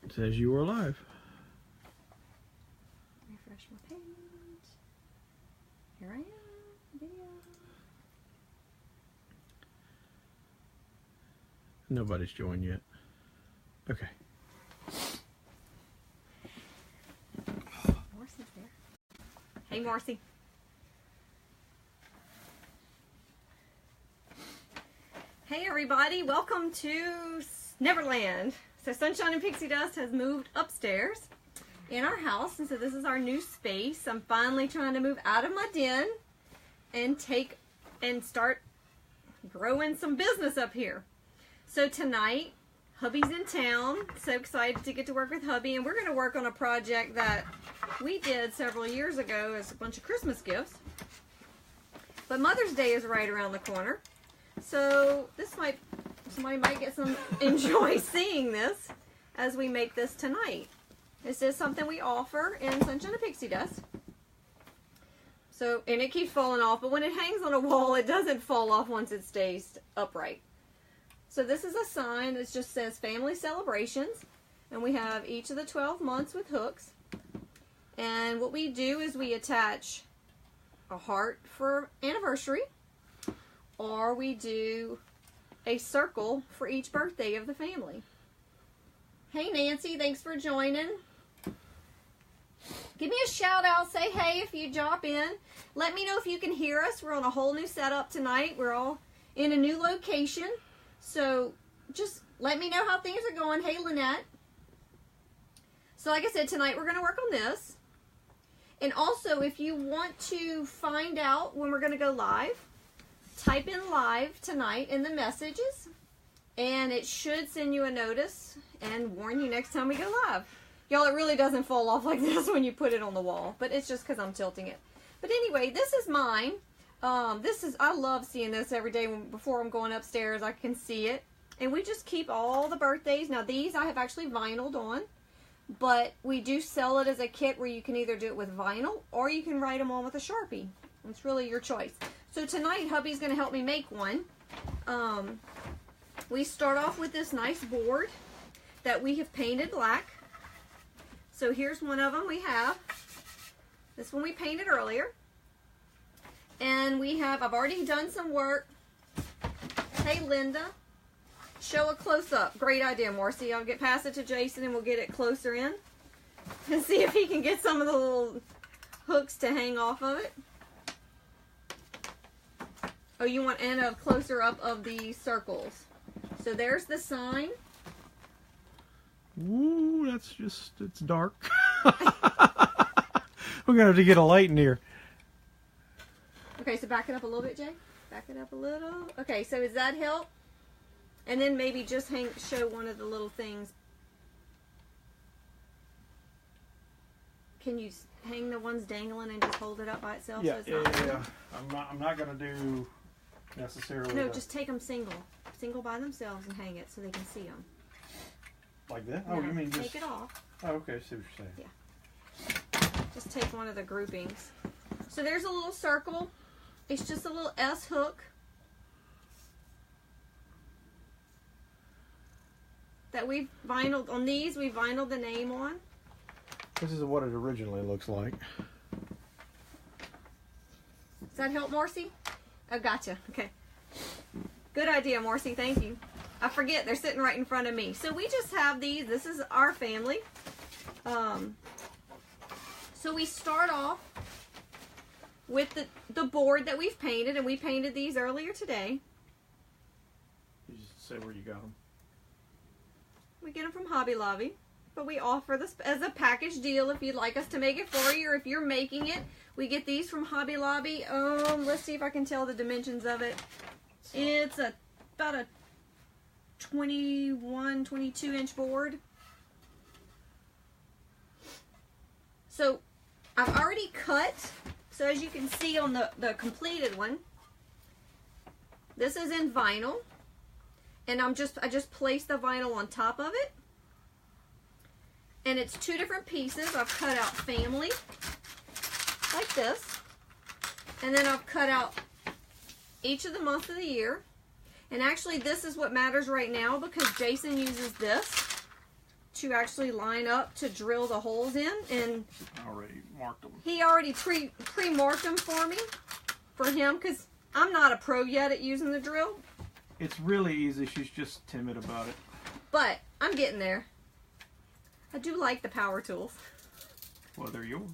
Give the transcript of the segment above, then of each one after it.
It says you are live. Refresh my page. Here I am. Video. Nobody's joined yet. Okay. Marcy's there. Hey, Marcy. Hey, everybody. Welcome to Neverland. So Sunshine and Pixie Dust has moved upstairs in our house, and so this is our new space. I'm finally trying to move out of my den and start growing some business up here. So tonight, hubby's in town. So excited to get to work with hubby, and we're going to work on a project that we did several years ago as a bunch of Christmas gifts. But Mother's Day is right around the corner, so somebody might get some enjoy seeing this as we make this tonight. This is something we offer in Sunshine and Pixie Dust. So, and it keeps falling off, but when it hangs on a wall, it doesn't fall off once it stays upright. So this is a sign that just says Family Celebrations, and we have each of the 12 months with hooks. And what we do is we attach a heart for anniversary, or we do a circle for each birthday of the family. Hey Nancy, thanks for joining. Give me a shout out, say hey if you drop in. Let me know if you can hear us. We're on a whole new setup tonight. We're all in a new location. So just let me know how things are going. Hey Lynette. So like I said, tonight we're going to work on this. And also, if you want to find out when we're going to go live, type in live tonight in the messages, and it should send you a notice and warn you next time we go live. Y'all, it really doesn't fall off like this when you put it on the wall, but it's just because I'm tilting it. But anyway, this is mine. I love seeing this every day before I'm going upstairs. I can see it. And we just keep all the birthdays. Now these I have actually vinyled on, but we do sell it as a kit where you can either do it with vinyl or you can write them on with a Sharpie. It's really your choice. So tonight, hubby's going to help me make one. We start off with this nice board that we have painted black. So here's one of them we have. This one we painted earlier. And we have, I've already done some work. Hey Linda, show a close-up. Great idea, Marcy. I'll pass it to Jason and we'll get it closer in. And see if he can get some of the little hooks to hang off of it. Oh, you want and a closer up of the circles. So there's the sign. Ooh, it's dark. We're going to have to get a light in here. Okay, so back it up a little bit, Jay. Back it up a little. Okay, so does that help? And then maybe just show one of the little things. Can you hang the ones dangling and just hold it up by itself? Yeah, so it's not I'm not going to do necessarily. No, just take them single by themselves and hang it so they can see them. Like that? No, Oh, you mean just take it off? Oh, okay. I see what you're saying. Yeah. Just take one of the groupings. So there's a little circle. It's just a little S hook that we've vinyled on these. We vinyled the name on. This is what it originally looks like. Does that help, Marcy? Oh, gotcha. Okay. Good idea, Marcy. Thank you. I forget. They're sitting right in front of me. So we just have these. This is our family. So we start off with the board that we've painted, and we painted these earlier today. You just say where you got them. We get them from Hobby Lobby, but we offer this as a package deal if you'd like us to make it for you, or if you're making it. We get these from Hobby Lobby. Let's see if I can tell the dimensions of it. It's about a 21, 22 inch board. So I've already cut. So as you can see on the completed one, this is in vinyl. And I just placed the vinyl on top of it. And it's two different pieces. I've cut out family, like this. And then I've cut out each of the months of the year. And actually this is what matters right now because Jason uses this to actually line up to drill the holes in, and I already marked them. he already pre-marked them for me, for him, because I'm not a pro yet at using the drill. It's really easy. She's just timid about it. But I'm getting there. I do like the power tools. Well, they're yours.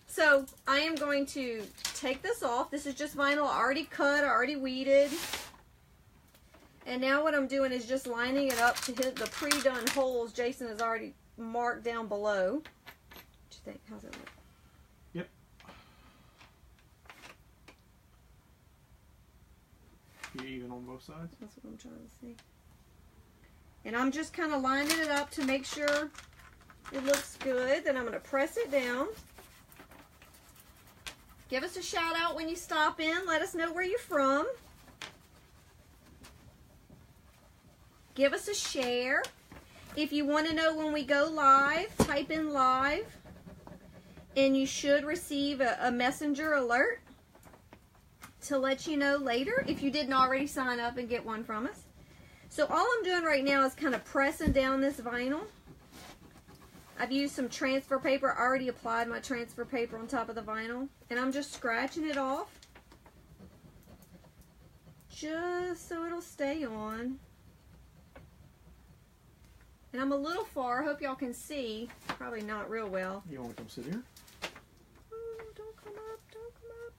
So I am going to take this off. This is just vinyl already cut, already weeded. And now what I'm doing is just lining it up to hit the pre-done holes Jason has already marked down below. What do you think? How's it look? Yep. You even on both sides? That's what I'm trying to see. And I'm just kind of lining it up to make sure it looks good. Then I'm going to press it down. Give us a shout out when you stop in. Let us know where you're from. Give us a share. If you want to know when we go live, type in live. And you should receive a messenger alert to let you know later if you didn't already sign up and get one from us. So all I'm doing right now is kind of pressing down this vinyl. I've used some transfer paper. I already applied my transfer paper on top of the vinyl. And I'm just scratching it off. Just so it'll stay on. And I'm a little far. I hope y'all can see. Probably not real well. You want to come sit here? Oh, don't come up. Don't come up.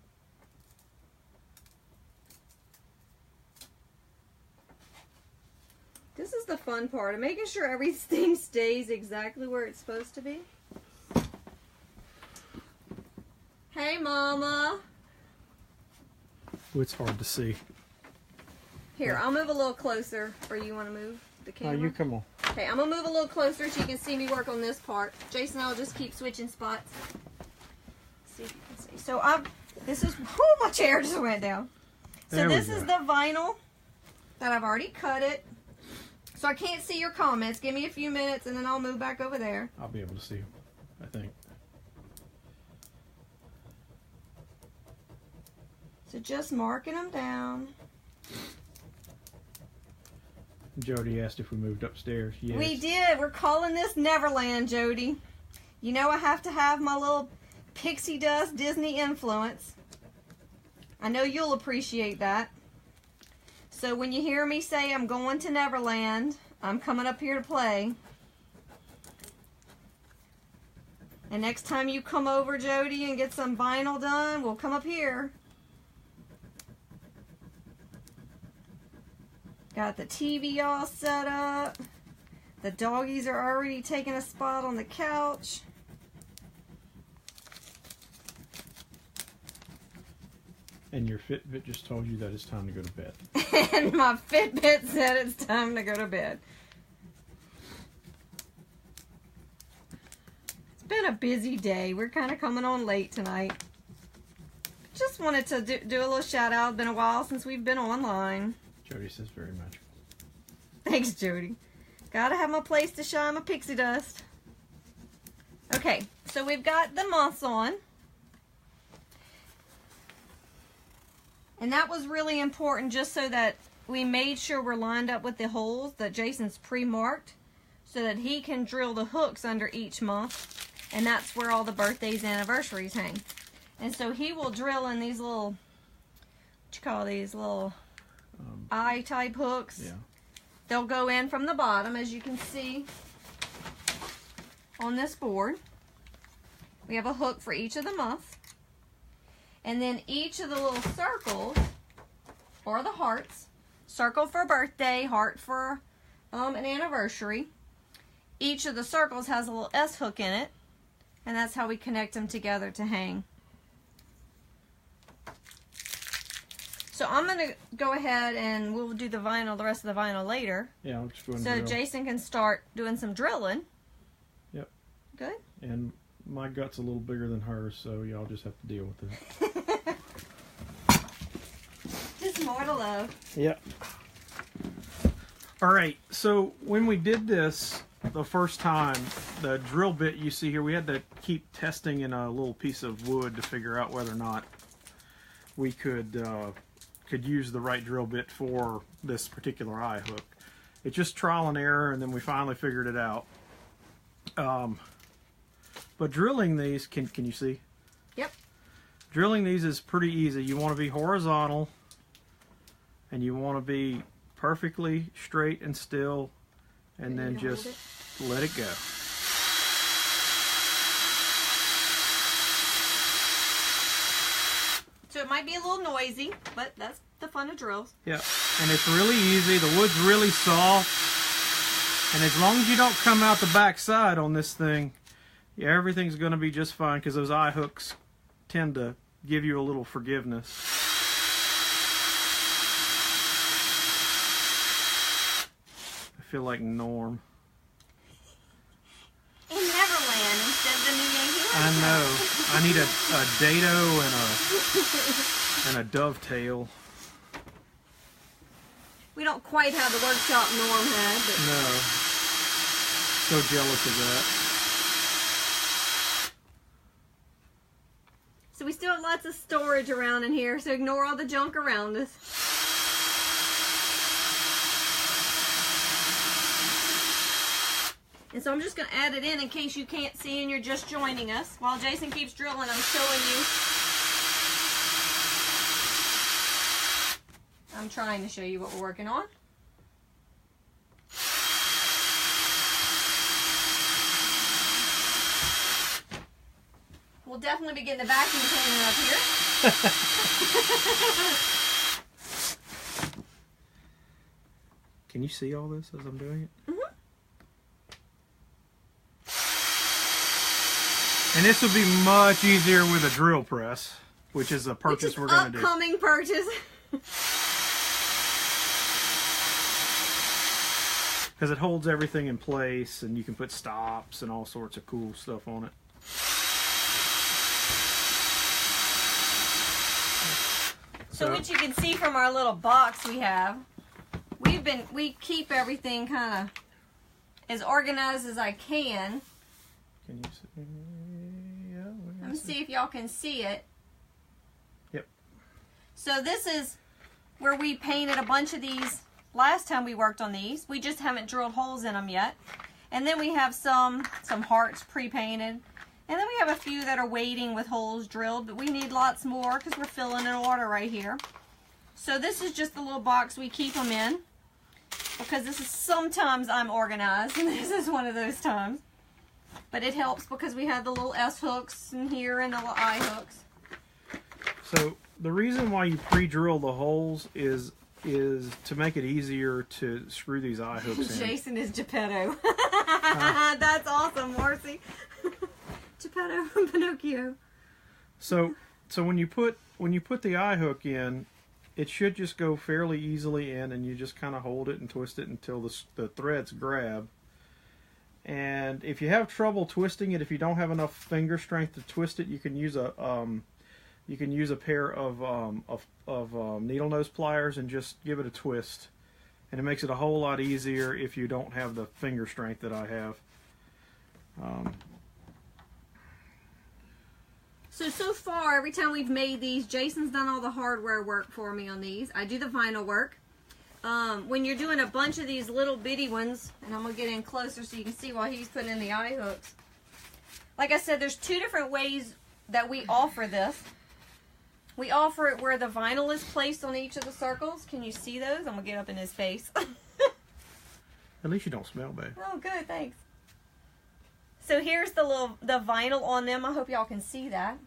This is the fun part of making sure everything stays exactly where it's supposed to be. Hey, Mama. Oh, it's hard to see. Here, I'll move a little closer. Or you want to move the camera? No, you come on. Okay, I'm going to move a little closer so you can see me work on this part. Jason and I will just keep switching spots. See if you can see. So this is, whoo, my chair just went down. So There we this go. is the vinyl that I've already cut it. So I can't see your comments. Give me a few minutes and then I'll move back over there. I'll be able to see you, I think. So just marking them down. Jody asked if we moved upstairs. Yes. We did. We're calling this Neverland, Jody. You know I have to have my little pixie dust Disney influence. I know you'll appreciate that. So when you hear me say I'm going to Neverland, I'm coming up here to play. And next time you come over, Jody, and get some vinyl done, we'll come up here. Got the TV all set up. The doggies are already taking a spot on the couch. And your Fitbit just told you that it's time to go to bed. And my Fitbit said it's time to go to bed. It's been a busy day. We're kind of coming on late tonight. Just wanted to do a little shout out. It's been a while since we've been online. Jody says very much. Thanks, Jody. Gotta have my place to shine my pixie dust. Okay, so we've got the moths on. And that was really important just so that we made sure we're lined up with the holes that Jason's pre-marked so that he can drill the hooks under each moth. And that's where all the birthdays and anniversaries hang. And so he will drill in these little, what you call these, little eye type hooks. Yeah. They'll go in from the bottom, as you can see on this board. We have a hook for each of the moths. And then each of the little circles, or the hearts, circle for birthday, heart for an anniversary. Each of the circles has a little S hook in it, and that's how we connect them together to hang. So I'm going to go ahead and we'll do the rest of the vinyl later. Yeah, I'll just go and So drill. Jason can start doing some drilling. Yep. Good. And my gut's a little bigger than hers, so y'all just have to deal with it. Just more to love. Yep. All right, so when we did this the first time, the drill bit you see here, we had to keep testing in a little piece of wood to figure out whether or not we could use the right drill bit for this particular eye hook. It's just trial and error, and then we finally figured it out. But drilling these, can you see? Yep. Drilling these is pretty easy. You want to be horizontal, and you want to be perfectly straight and still, and then just let it go. So it might be a little noisy, but that's the fun of drills. Yeah, and it's really easy. The wood's really soft, and as long as you don't come out the back side on this thing, yeah, everything's going to be just fine, because those eye hooks tend to give you a little forgiveness. I feel like Norm. In Neverland instead of the New Yankee. I know. I need a dado and a dovetail. We don't quite have the workshop Norm had, but No. So jealous of that. so we still have lots of storage around in here, so ignore all the junk around us. And so I'm just going to add it in case you can't see and you're just joining us. While Jason keeps drilling, I'm showing you. I'm trying to show you what we're working on. We'll definitely be getting the vacuum cleaner up here. Can you see all this as I'm doing it? Mm-hmm. And this will be much easier with a drill press, which is a purchase we're going to do. Upcoming purchase. Because it holds everything in place, and you can put stops and all sorts of cool stuff on it. So what you can see from our little box we have, we keep everything kind of as organized as I can. Can you see? Yeah, Let me see if y'all can see it. Yep. So this is where we painted a bunch of these last time we worked on these. We just haven't drilled holes in them yet. And then we have some hearts pre-painted. And then we have a few that are waiting with holes drilled, but we need lots more because we're filling in water right here. So this is just the little box we keep them in, because this is sometimes I'm organized, and this is one of those times. But it helps because we have the little S hooks in here and the little I hooks. So the reason why you pre-drill the holes is to make it easier to screw these eye hooks in. Jason is Geppetto. That's awesome, Marcy. Geppetto from Pinocchio. So when you put the eye hook in, it should just go fairly easily in, and you just kind of hold it and twist it until the threads grab. And if you have trouble twisting it, if you don't have enough finger strength to twist it, you can use a pair of needle nose pliers and just give it a twist, and it makes it a whole lot easier if you don't have the finger strength that I have. So far, every time we've made these, Jason's done all the hardware work for me on these. I do the vinyl work. When you're doing a bunch of these little bitty ones, and I'm going to get in closer so you can see while he's putting in the eye hooks. Like I said, there's two different ways that we offer this. We offer it where the vinyl is placed on each of the circles. Can you see those? I'm going to get up in his face. At least you don't smell bad. Oh, good, thanks. So here's the vinyl on them. I hope y'all can see that.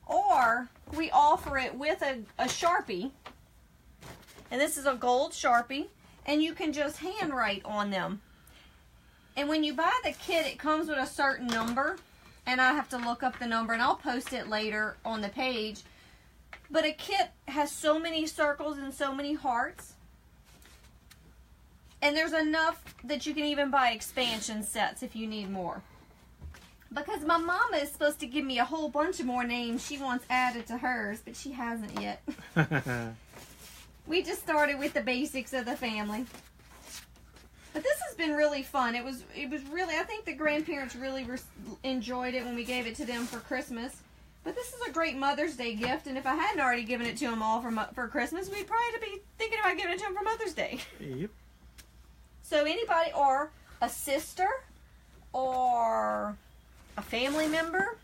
Or we offer it with a Sharpie. And this is a gold Sharpie. And you can just handwrite on them. And when you buy the kit, it comes with a certain number. And I have to look up the number, and I'll post it later on the page. But a kit has so many circles and so many hearts. And there's enough that you can even buy expansion sets if you need more. Because my mama is supposed to give me a whole bunch of more names she wants added to hers, but she hasn't yet. We just started with the basics of the family. But this has been really fun. It was really, I think the grandparents really enjoyed it when we gave it to them for Christmas. But this is a great Mother's Day gift, and if I hadn't already given it to them all for Christmas, we'd probably be thinking about giving it to them for Mother's Day. Yep. So anybody, or a sister, or a family member.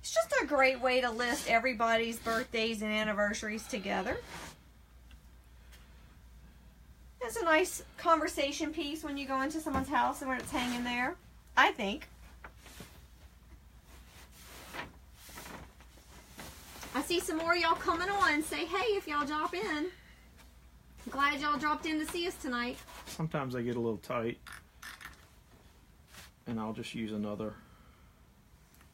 It's just a great way to list everybody's birthdays and anniversaries together. It's a nice conversation piece when you go into someone's house and when it's hanging there, I think. I see some more of y'all coming on. Say hey if y'all drop in. Glad y'all dropped in to see us tonight. Sometimes they get a little tight. And I'll just use another.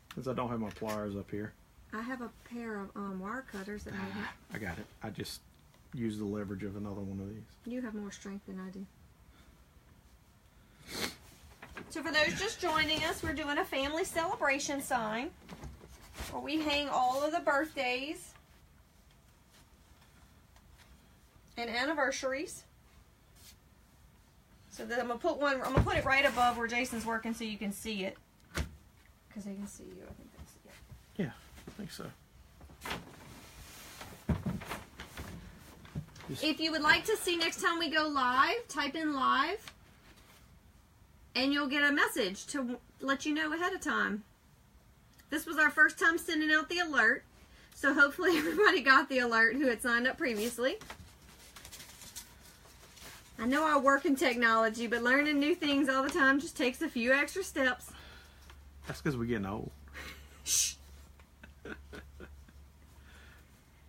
Because I don't have my pliers up here. I have a pair of wire cutters that might help. I got it. I just use the leverage of another one of these. You have more strength than I do. So for those just joining us, we're doing a family celebration sign where we hang all of the birthdays and anniversaries. So then I'm gonna put it right above where Jason's working so you can see it. Because they can see you, I think they see it. Yeah, I think so. If you would like to see next time we go live, type in live and you'll get a message to let you know ahead of time. This was our first time sending out the alert, so hopefully everybody got the alert who had signed up previously. I know I work in technology, but learning new things all the time just takes a few extra steps. That's because we're getting old. Shh.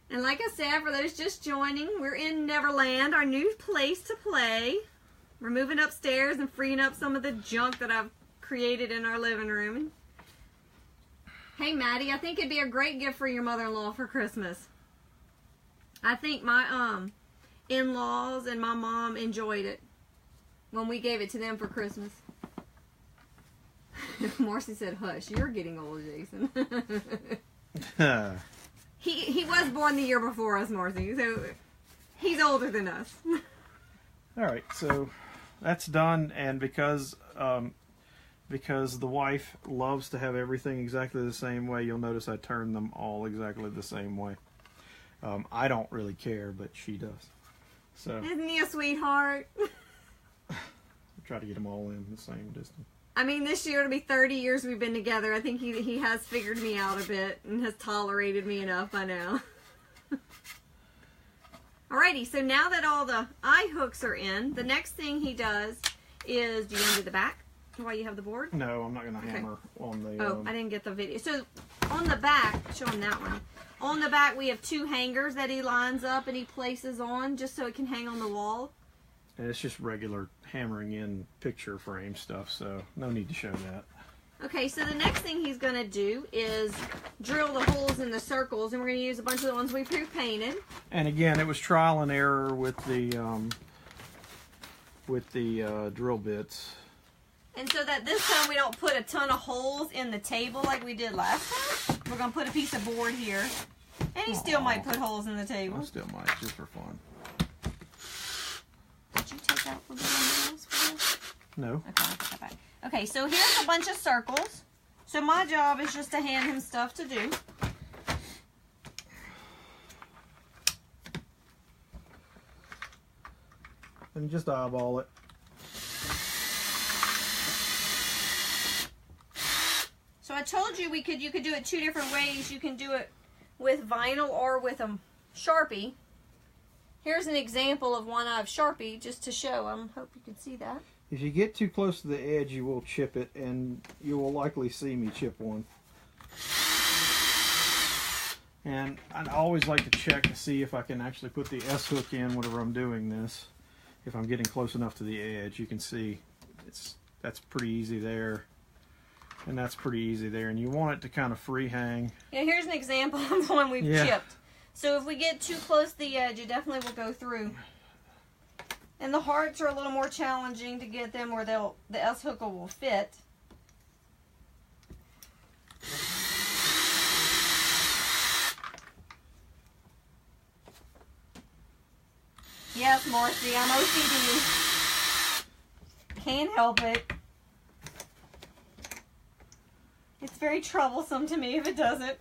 And like I said, for those just joining, we're in Neverland, our new place to play. We're moving upstairs and freeing up some of the junk that I've created in our living room. Hey, Maddie, I think it'd be a great gift for your mother-in-law for Christmas. I think my in-laws and my mom enjoyed it when we gave it to them for Christmas. Marcy said, hush, you're getting old, Jason. He was born the year before us, Marcy, so he's older than us. All right, so that's done, and because the wife loves to have everything exactly the same way, you'll notice I turn them all exactly the same way. I don't really care, but she does. So isn't he a sweetheart? I try to get them all in the same distance. I mean, this year it'll be 30 years we've been together. I think he has figured me out a bit and has tolerated me enough by now. Alrighty, so now that all the eye hooks are in, the next thing he does is, do you want to do the back while you have the board? No, I'm not going to hammer on the... Oh, I didn't get the video. So on the back, show him that one. On the back we have 2 hangers that he lines up and he places on just so it can hang on the wall. And it's just regular hammering in picture frame stuff, so no need to show that. Okay, so the next thing he's going to do is drill the holes in the circles, and we're going to use a bunch of the ones we pre-painted. And again, it was trial and error with the drill bits. And so that this time we don't put a ton of holes in the table like we did last time. We're going to put a piece of board here. And he still might put holes in the table. I still might, just for fun. Did you take out the little holes for this? No. Okay, I'll put that back. Okay, so here's a bunch of circles. So my job is just to hand him stuff to do. And just eyeball it. So I told you you could do it 2 different ways. You can do it with vinyl or with a Sharpie. Here's an example of one I've Sharpied just to show them. Hope you can see that. If you get too close to the edge, you will chip it, and you will likely see me chip one. And I always like to check to see if I can actually put the S-hook in whenever I'm doing this. If I'm getting close enough to the edge, you can see that's pretty easy there. And that's pretty easy there. And you want it to kind of free hang. Yeah, here's an example of the one we've chipped. So if we get too close to the edge, it definitely will go through. And the hearts are a little more challenging to get them where the S-hook will fit. Yes, Marcy, I'm OCD. Can't help it. It's very troublesome to me if it doesn't.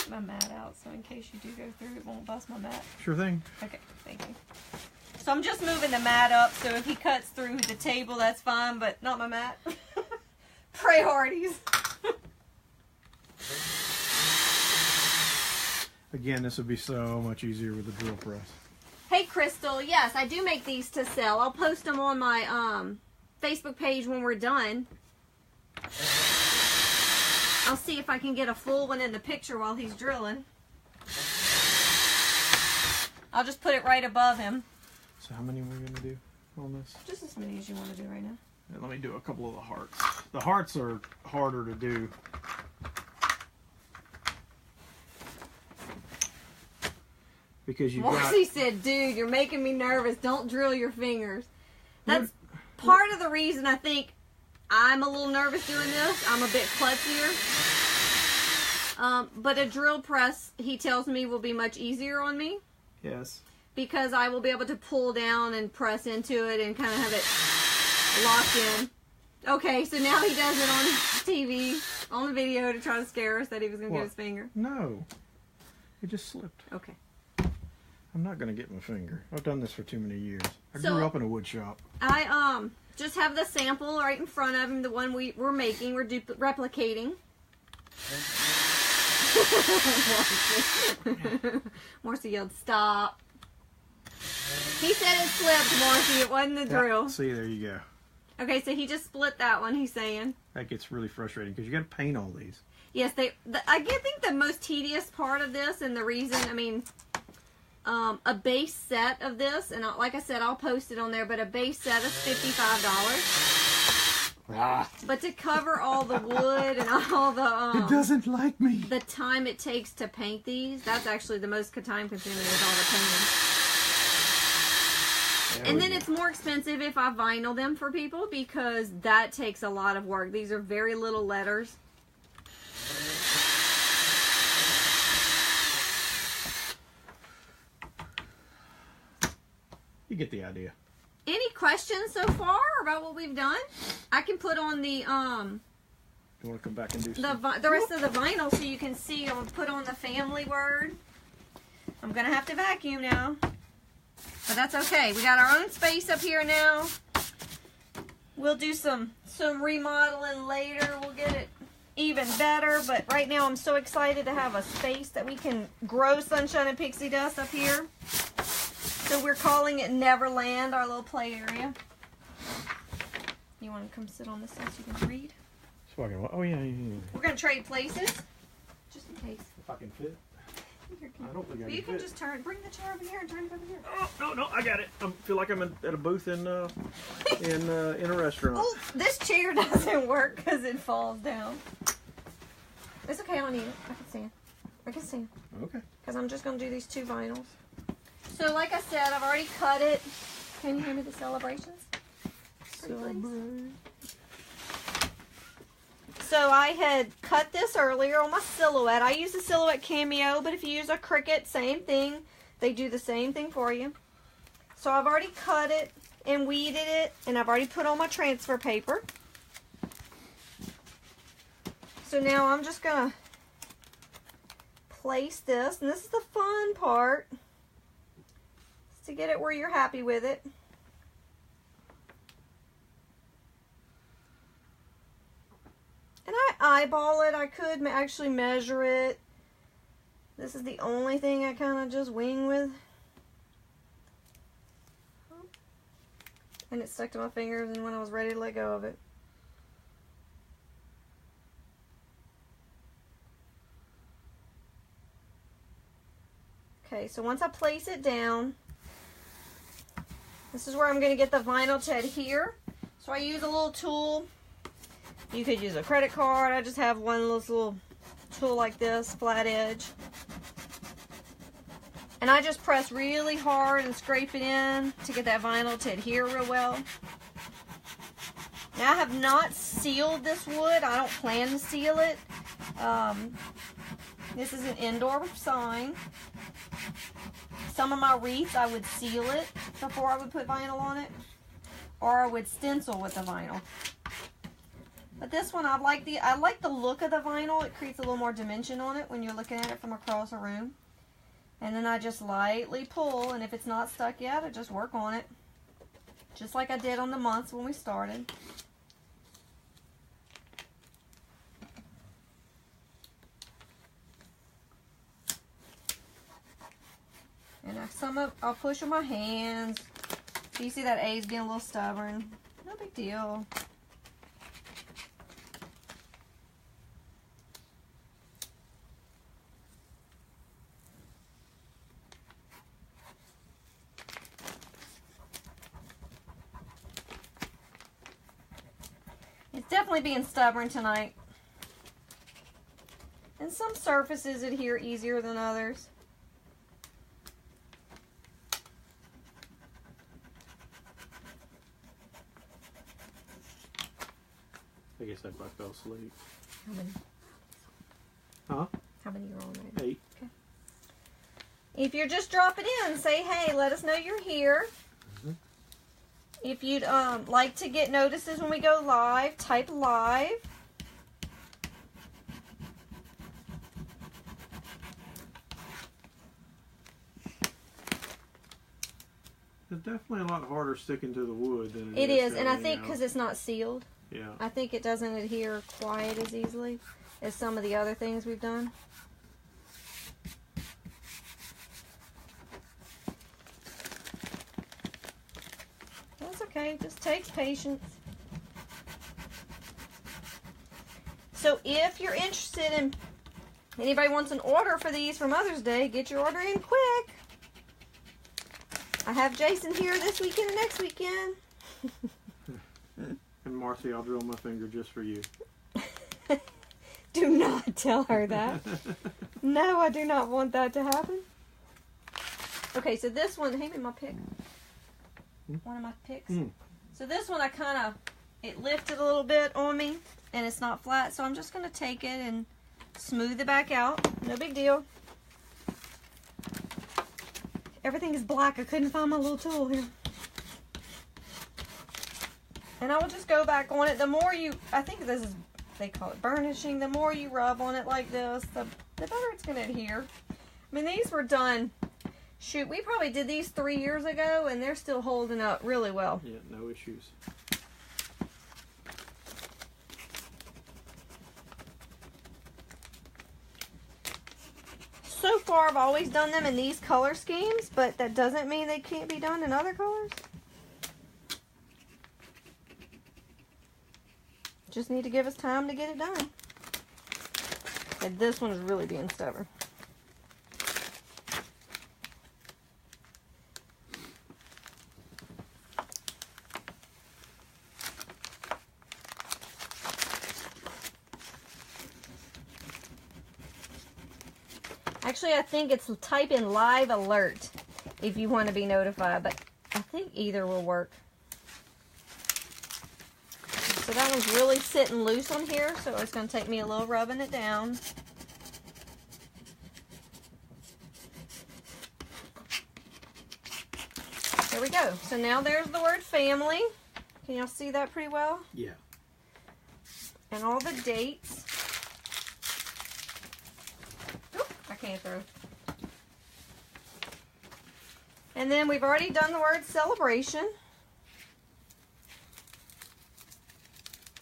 My mat out so I can in case you do go through, it won't bust my mat. Sure thing. Okay, thank you. So I'm just moving the mat up, so if he cuts through the table, that's fine, but not my mat. Priorities. Again, this would be so much easier with the drill press. Hey, Crystal. Yes, I do make these to sell. I'll post them on my Facebook page when we're done. I'll see if I can get a full one in the picture while he's drilling. I'll just put it right above him. So how many we're going to do on this? Just as many as you want to do right now. And let me do a couple of the hearts. The hearts are harder to do. Because you've got... Marcy said, dude, you're making me nervous. Don't drill your fingers. That's part of the reason I think I'm a little nervous doing this. I'm a bit klutzier. But a drill press, he tells me, will be much easier on me. Yes. Because I will be able to pull down and press into it and kind of have it locked in. Okay, so now he does it on TV, on the video, to try to scare us that he was going to get his finger. No. It just slipped. Okay. I'm not going to get my finger. I've done this for too many years. I grew up in a wood shop. I just have the sample right in front of him, the one we're making, we're replicating. Marcy yelled, stop. He said it slipped, Marcy. It wasn't the drill. See, there you go. Okay, so he just split that one, he's saying. That gets really frustrating because you got to paint all these. Yes, I think the most tedious part of this, and the reason, I mean, a base set of this, and like I said, I'll post it on there, but a base set is $55. But to cover all the wood and all the... it doesn't like me. The time it takes to paint these, that's actually the most time consuming is all the painting. And then it's more expensive if I vinyl them for people because that takes a lot of work. These are very little letters. You get the idea. Any questions so far about what we've done? I can put on the You want to come back and do the rest of the vinyl so you can see. I'm gonna put on the family word. I'm gonna have to vacuum now, but that's okay. We got our own space up here now. We'll do some remodeling later. We'll get it even better. But right now, I'm so excited to have a space that we can grow Sunshine and Pixie Dust up here. So we're calling it Neverland, our little play area. You want to come sit on this side so you can read? Oh, yeah. We're going to trade places, just in case. If I can fit. I don't think I can You can fit. just bring the chair over here and turn it over here. Oh, no, I got it. I feel like I'm at a booth in a restaurant. Oh, this chair doesn't work because it falls down. It's okay, I don't need it. I can stand. Okay. Because I'm just going to do these two vinyls. So like I said, I've already cut it. Can you hear me the celebrations? Celebrate. So I had cut this earlier on my Silhouette. I use the Silhouette Cameo, but if you use a Cricut, same thing. They do the same thing for you. So I've already cut it and weeded it, and I've already put on my transfer paper. So now I'm just going to place this, and this is the fun part, is to get it where you're happy with it. And I eyeball it. I could actually measure it. This is the only thing I kind of just wing with. And it stuck to my fingers and when I was ready to let go of it. Okay, so once I place it down, this is where I'm going to get the vinyl to adhere. So I use a little tool. You could use a credit card. I just have one little tool like this, flat edge. And I just press really hard and scrape it in to get that vinyl to adhere real well. Now I have not sealed this wood. I don't plan to seal it. This is an indoor sign. Some of my wreaths I would seal it before I would put vinyl on it. Or I would stencil with the vinyl. But this one, I like the look of the vinyl. It creates a little more dimension on it when you're looking at it from across a room. And then I just lightly pull, and if it's not stuck yet, I just work on it. Just like I did on the months when we started. And I'll push with my hands. So you see that A's being a little stubborn. No big deal. It's definitely being stubborn tonight. And some surfaces adhere easier than others. I guess I fell asleep. How many? Huh? How many are on there? 8. Okay. If you're just dropping in, say hey, let us know you're here. Mm-hmm. If you'd like to get notices when we go live, type live. It's definitely a lot harder sticking to the wood than it is, and I think because it's not sealed. Yeah. I think it doesn't adhere quite as easily as some of the other things we've done. That's okay, just takes patience. So if you're interested in, anybody wants an order for these for Mother's Day, get your order in quick. I have Jason here this weekend and next weekend. And Marcy, I'll drill my finger just for you. Do not tell her that. No, I do not want that to happen. Okay, so this one, hand me my pick. One of my picks. So this one it lifted a little bit on me and it's not flat, so I'm just going to take it and smooth it back out. No big deal. Everything is black. I couldn't find my little tool here. And I will just go back on it. The more you, I think this is, they call it burnishing. The more you rub on it like this, the better it's going to adhere. I mean, these were done, shoot, we probably did these 3 years ago, and they're still holding up really well. Yeah, no issues. So far, I've always done them in these color schemes, but that doesn't mean they can't be done in other colors. Just need to give us time to get it done. And this one is really being stubborn. Actually, I think it's type in live alert if you want to be notified, but I think either will work. So that one's really sitting loose on here, so it's going to take me a little rubbing it down. There we go. So now there's the word family. Can y'all see that pretty well? Yeah. And all the dates. Oop, I can't throw. And then we've already done the word celebration.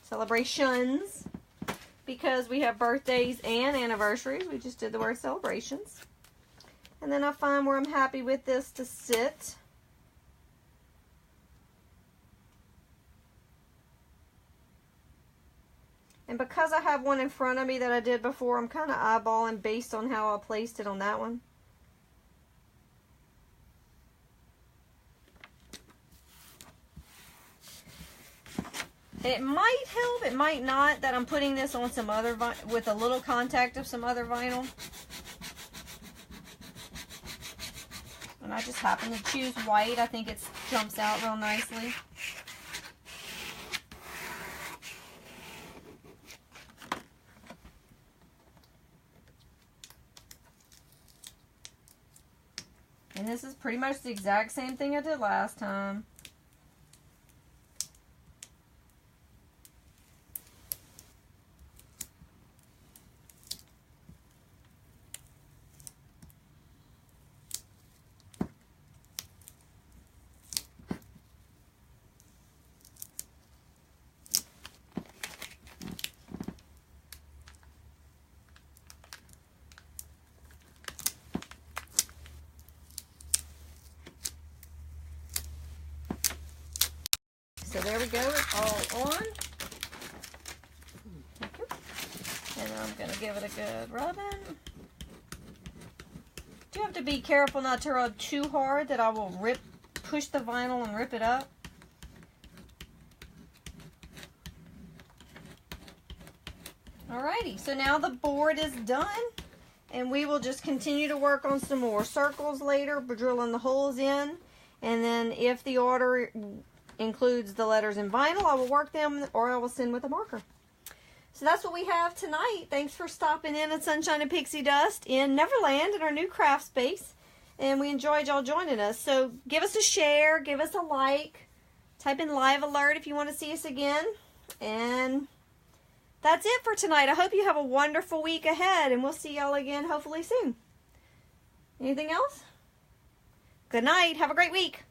Celebrations, because we have birthdays and anniversaries. We just did the word celebrations. And then I find where I'm happy with this to sit. And because I have one in front of me that I did before, I'm kind of eyeballing based on how I placed it on that one. And it might help, it might not, that I'm putting this on some other with a little contact of some other vinyl. And I just happen to choose white. I think it jumps out real nicely. And this is pretty much the exact same thing I did last time. so there we go. It's all on. Thank you. And I'm going to give it a good rubbing. You have to be careful not to rub too hard that I will push the vinyl and rip it up. Alrighty, so now the board is done, and we will just continue to work on some more circles later, drilling the holes in, and then if the order includes the letters in vinyl, I will work them, or I will send with a marker. So that's what we have tonight. Thanks for stopping in at Sunshine and Pixie Dust in Neverland in our new craft space, and we enjoyed y'all joining us. So give us a share, give us a like, type in live alert if you want to see us again, and that's it for tonight. I hope you have a wonderful week ahead, and we'll see y'all again hopefully soon. Anything else? Good night. Have a great week.